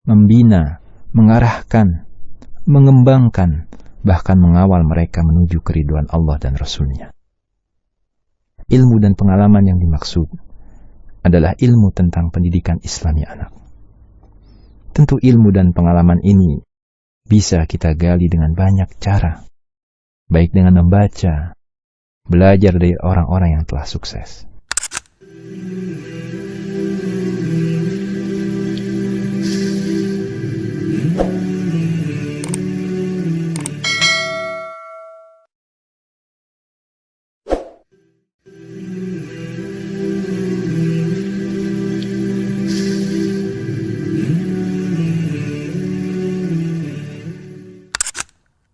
membina, mengarahkan, mengembangkan, bahkan mengawal mereka menuju keridhaan Allah dan Rasul-Nya. Ilmu dan pengalaman yang dimaksud adalah ilmu tentang pendidikan Islami anak. Tentu ilmu dan pengalaman ini bisa kita gali dengan banyak cara, baik dengan membaca, belajar dari orang-orang yang telah sukses.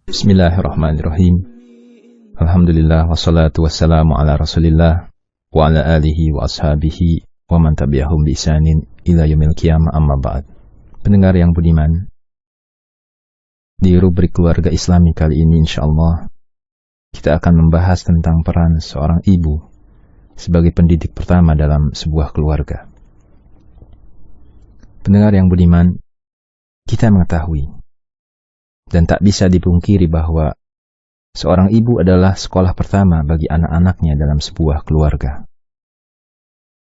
Bismillahirrahmanirrahim. Alhamdulillah wassalatu wassalamu ala Rasulillah wa ala alihi wa ashabihi wa man tabi'ahum bi ihsanin ila yaumil qiyamah, amma ba'd. Pendengar yang budiman, di rubrik keluarga Islami kali ini insyaallah kita akan membahas tentang peran seorang ibu sebagai pendidik pertama dalam sebuah keluarga. Pendengar yang budiman, kita mengetahui dan tak bisa dipungkiri bahwa seorang ibu adalah sekolah pertama bagi anak-anaknya dalam sebuah keluarga.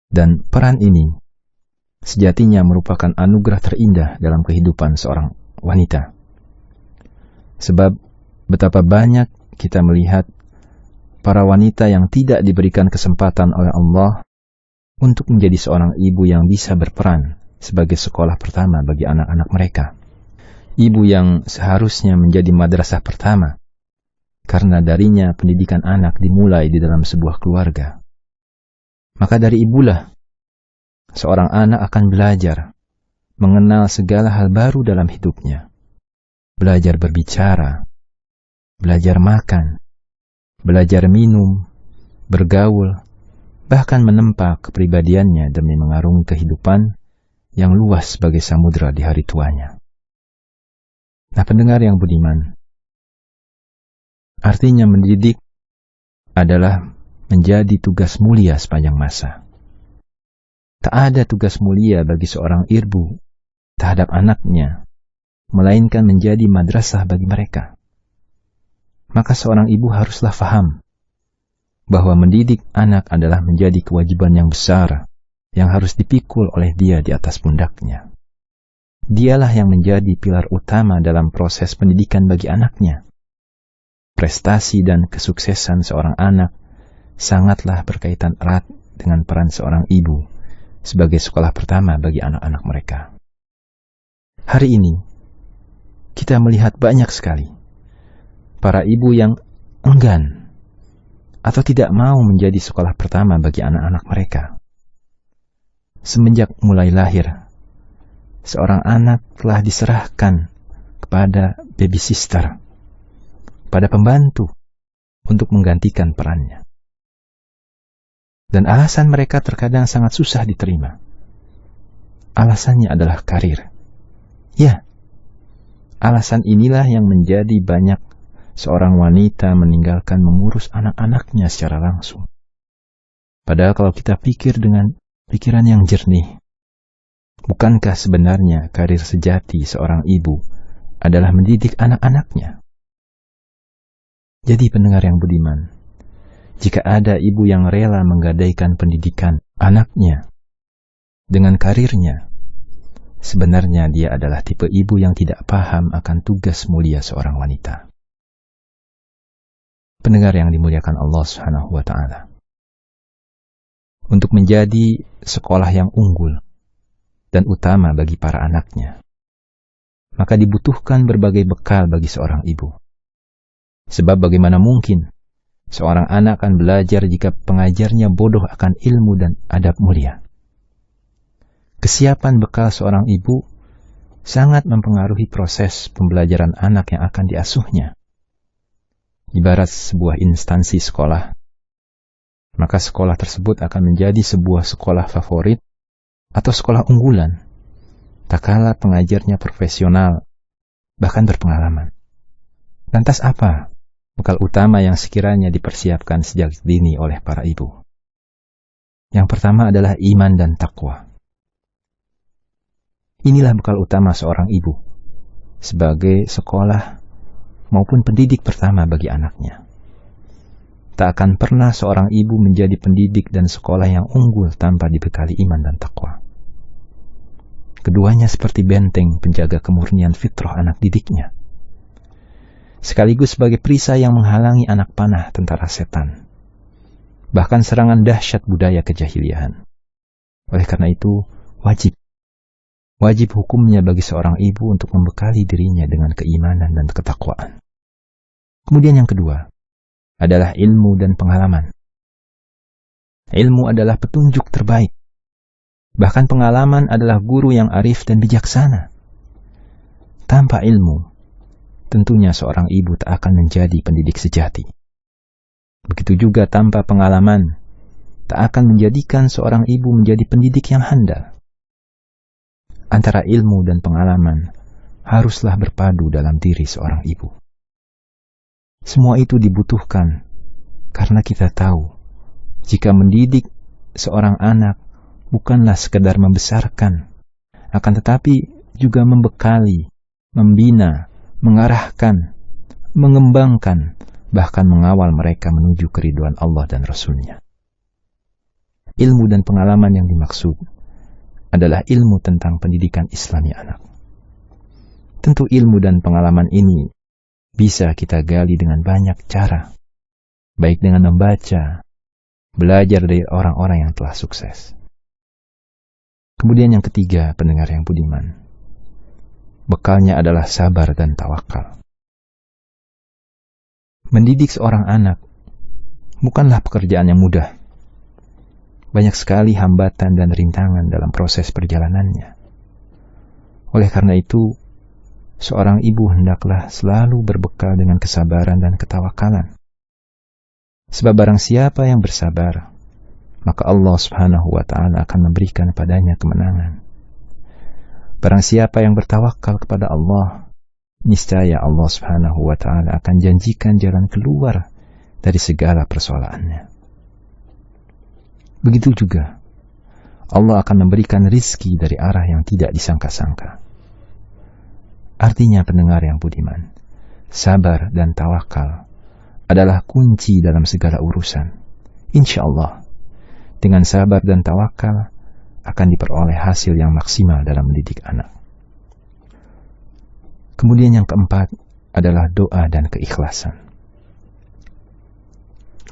Dan peran ini sejatinya merupakan anugerah terindah dalam kehidupan seorang wanita. Sebab betapa banyak kita melihat para wanita yang tidak diberikan kesempatan oleh Allah untuk menjadi seorang ibu yang bisa berperan sebagai sekolah pertama bagi anak-anak mereka. Ibu yang seharusnya menjadi madrasah pertama, karena darinya pendidikan anak dimulai di dalam sebuah keluarga. Maka dari ibulah, seorang anak akan belajar, mengenal segala hal baru dalam hidupnya. Belajar berbicara, belajar makan, belajar minum, bergaul, bahkan menempa kepribadiannya demi mengarungi kehidupan yang luas sebagai samudera di hari tuanya. Nah, pendengar yang budiman, artinya mendidik adalah menjadi tugas mulia sepanjang masa. Tak ada tugas mulia bagi seorang ibu terhadap anaknya, melainkan menjadi madrasah bagi mereka. Maka seorang ibu haruslah faham bahwa mendidik anak adalah menjadi kewajiban yang besar yang harus dipikul oleh dia di atas pundaknya. Dialah yang menjadi pilar utama dalam proses pendidikan bagi anaknya. Prestasi dan kesuksesan seorang anak sangatlah berkaitan erat dengan peran seorang ibu sebagai sekolah pertama bagi anak-anak mereka. Hari ini, kita melihat banyak sekali para ibu yang enggan atau tidak mau menjadi sekolah pertama bagi anak-anak mereka. Semenjak mulai lahir, seorang anak telah diserahkan kepada baby sister, pada pembantu untuk menggantikan perannya. Dan alasan mereka terkadang sangat susah diterima. Alasannya adalah karir. Ya, alasan inilah yang menjadi banyak seorang wanita meninggalkan mengurus anak-anaknya secara langsung. Padahal kalau kita pikir dengan pikiran yang jernih, bukankah sebenarnya karir sejati seorang ibu adalah mendidik anak-anaknya? Jadi pendengar yang budiman, jika ada ibu yang rela menggadaikan pendidikan anaknya dengan karirnya, sebenarnya dia adalah tipe ibu yang tidak paham akan tugas mulia seorang wanita. Pendengar yang dimuliakan Allah Subhanahu wa Ta'ala, untuk menjadi sekolah yang unggul dan utama bagi para anaknya, maka dibutuhkan berbagai bekal bagi seorang ibu. Sebab bagaimana mungkin seorang anak akan belajar jika pengajarnya bodoh akan ilmu dan adab mulia? Kesiapan bekal seorang ibu sangat mempengaruhi proses pembelajaran anak yang akan diasuhnya. Ibarat sebuah instansi sekolah, maka sekolah tersebut akan menjadi sebuah sekolah favorit atau sekolah unggulan, tak kala pengajarnya profesional, bahkan berpengalaman. Lantas apa bekal utama yang sekiranya dipersiapkan sejak dini oleh para ibu? Yang pertama adalah iman dan takwa. Inilah bekal utama seorang ibu sebagai sekolah maupun pendidik pertama bagi anaknya. Tak akan pernah seorang ibu menjadi pendidik dan sekolah yang unggul tanpa dibekali iman dan takwa. Keduanya seperti benteng penjaga kemurnian fitrah anak didiknya, sekaligus sebagai perisai yang menghalangi anak panah tentara setan, bahkan serangan dahsyat budaya kejahiliahan. Oleh karena itu, wajib hukumnya bagi seorang ibu untuk membekali dirinya dengan keimanan dan ketakwaan. Kemudian yang kedua adalah ilmu dan pengalaman. Ilmu adalah petunjuk terbaik. Bahkan pengalaman adalah guru yang arif dan bijaksana. Tanpa ilmu, tentunya seorang ibu tak akan menjadi pendidik sejati. Begitu juga tanpa pengalaman, tak akan menjadikan seorang ibu menjadi pendidik yang handal. Antara ilmu dan pengalaman haruslah berpadu dalam diri seorang ibu. Semua itu dibutuhkan karena kita tahu jika mendidik seorang anak bukanlah sekedar membesarkan, akan tetapi juga membekali, membina, mengarahkan, mengembangkan, bahkan mengawal mereka menuju keridhaan Allah dan Rasul-Nya. Ilmu dan pengalaman yang dimaksud adalah ilmu tentang pendidikan Islami anak. Tentu ilmu dan pengalaman ini bisa kita gali dengan banyak cara, baik dengan membaca, belajar dari orang-orang yang telah sukses. Kemudian yang ketiga, pendengar yang budiman, bekalnya adalah sabar dan tawakal. Mendidik seorang anak bukanlah pekerjaan yang mudah. Banyak sekali hambatan dan rintangan dalam proses perjalanannya. Oleh karena itu, seorang ibu hendaklah selalu berbekal dengan kesabaran dan ketawakalan. Sebab barang siapa yang bersabar, maka Allah Subhanahu wa Ta'ala akan memberikan padanya kemenangan. Barang siapa yang bertawakal kepada Allah, niscaya Allah Subhanahu wa Ta'ala akan janjikan jalan keluar dari segala persoalannya. Begitu juga Allah akan memberikan rizki dari arah yang tidak disangka-sangka. Artinya, pendengar yang budiman, sabar dan tawakal adalah kunci dalam segala urusan. Insya Allah, dengan sabar dan tawakal akan diperoleh hasil yang maksimal dalam mendidik anak. Kemudian yang keempat adalah doa dan keikhlasan.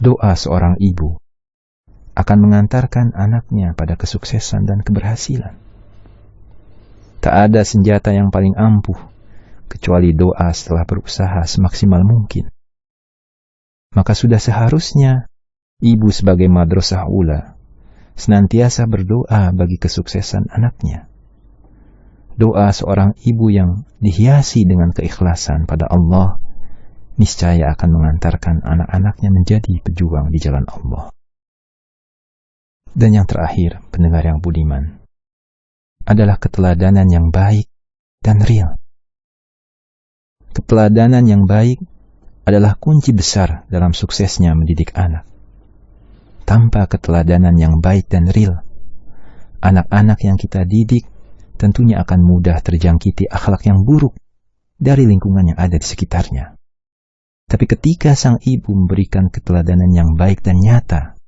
Doa seorang ibu akan mengantarkan anaknya pada kesuksesan dan keberhasilan. Tak ada senjata yang paling ampuh kecuali doa setelah berusaha semaksimal mungkin. Maka sudah seharusnya ibu sebagai madrasah ula senantiasa berdoa bagi kesuksesan anaknya. Doa seorang ibu yang dihiasi dengan keikhlasan pada Allah niscaya akan mengantarkan anak-anaknya menjadi pejuang di jalan Allah. Dan yang terakhir, pendengar yang budiman, adalah keteladanan yang baik dan real. Keteladanan yang baik adalah kunci besar dalam suksesnya mendidik anak. Tanpa keteladanan yang baik dan real, anak-anak yang kita didik tentunya akan mudah terjangkiti akhlak yang buruk dari lingkungan yang ada di sekitarnya. Tapi ketika sang ibu memberikan keteladanan yang baik dan nyata,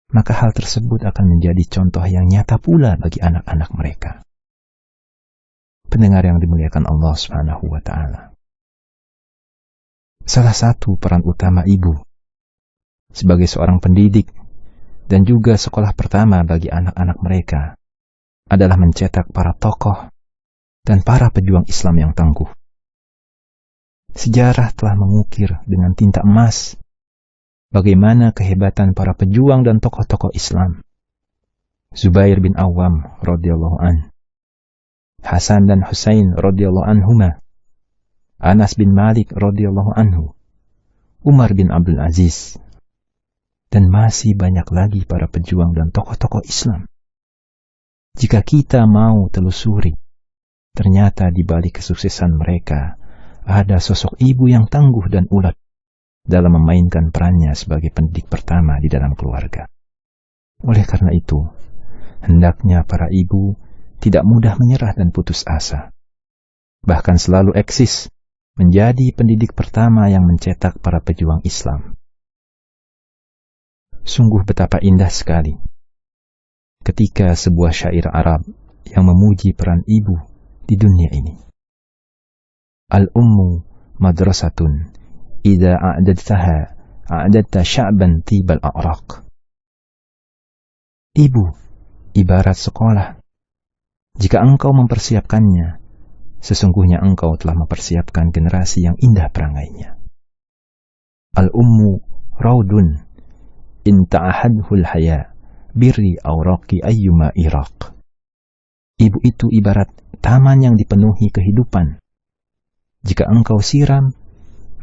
maka hal tersebut akan menjadi contoh yang nyata pula bagi anak-anak mereka. Pendengar yang dimuliakan Allah Subhanahu wa Ta'ala, salah satu peran utama ibu sebagai seorang pendidik dan juga sekolah pertama bagi anak-anak mereka adalah mencetak para tokoh dan para pejuang Islam yang tangguh. Sejarah telah mengukir dengan tinta emas bagaimana kehebatan para pejuang dan tokoh-tokoh Islam. Zubair bin Awam radhiyallahu an, Hasan dan Husain radhiyallahu anhuma, Anas bin Malik radhiyallahu anhu, Umar bin Abdul Aziz, dan masih banyak lagi para pejuang dan tokoh-tokoh Islam. Jika kita mau telusuri, ternyata di balik kesuksesan mereka ada sosok ibu yang tangguh dan ulet dalam memainkan perannya sebagai pendidik pertama di dalam keluarga. Oleh karena itu, hendaknya para ibu tidak mudah menyerah dan putus asa. Bahkan selalu eksis menjadi pendidik pertama yang mencetak para pejuang Islam. Sungguh betapa indah sekali ketika sebuah syair Arab yang memuji peran ibu di dunia ini. Al-ummu madrasatun idza a'dadtaha a'dadta sya'ban tibal a'raq. Ibu ibarat sekolah. Jika engkau mempersiapkannya, sesungguhnya engkau telah mempersiapkan generasi yang indah perangainya. Al-ummu raudun in ta'ahadhul haya birri awraqi ayyuma iraq. Ibu itu ibarat taman yang dipenuhi kehidupan. Jika engkau siram,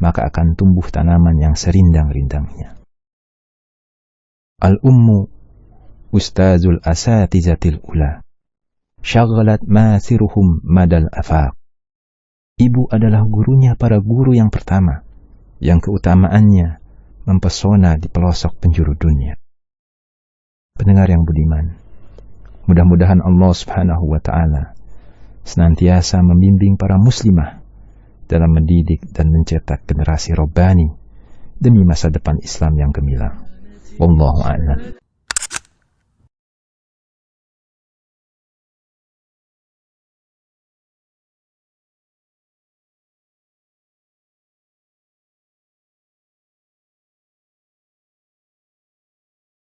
maka akan tumbuh tanaman yang serindang-rindangnya. Al-ummu ustazul asatizatil ula syaghalat mathiruhum madal afaq. Ibu adalah gurunya para guru yang pertama, yang keutamaannya mempesona di pelosok penjuru dunia. Pendengar yang budiman, mudah-mudahan Allah Subhanahu wa Ta'ala senantiasa membimbing para muslimah dalam mendidik dan mencetak generasi robbani demi masa depan Islam yang gemilang. Wallahu a'lam.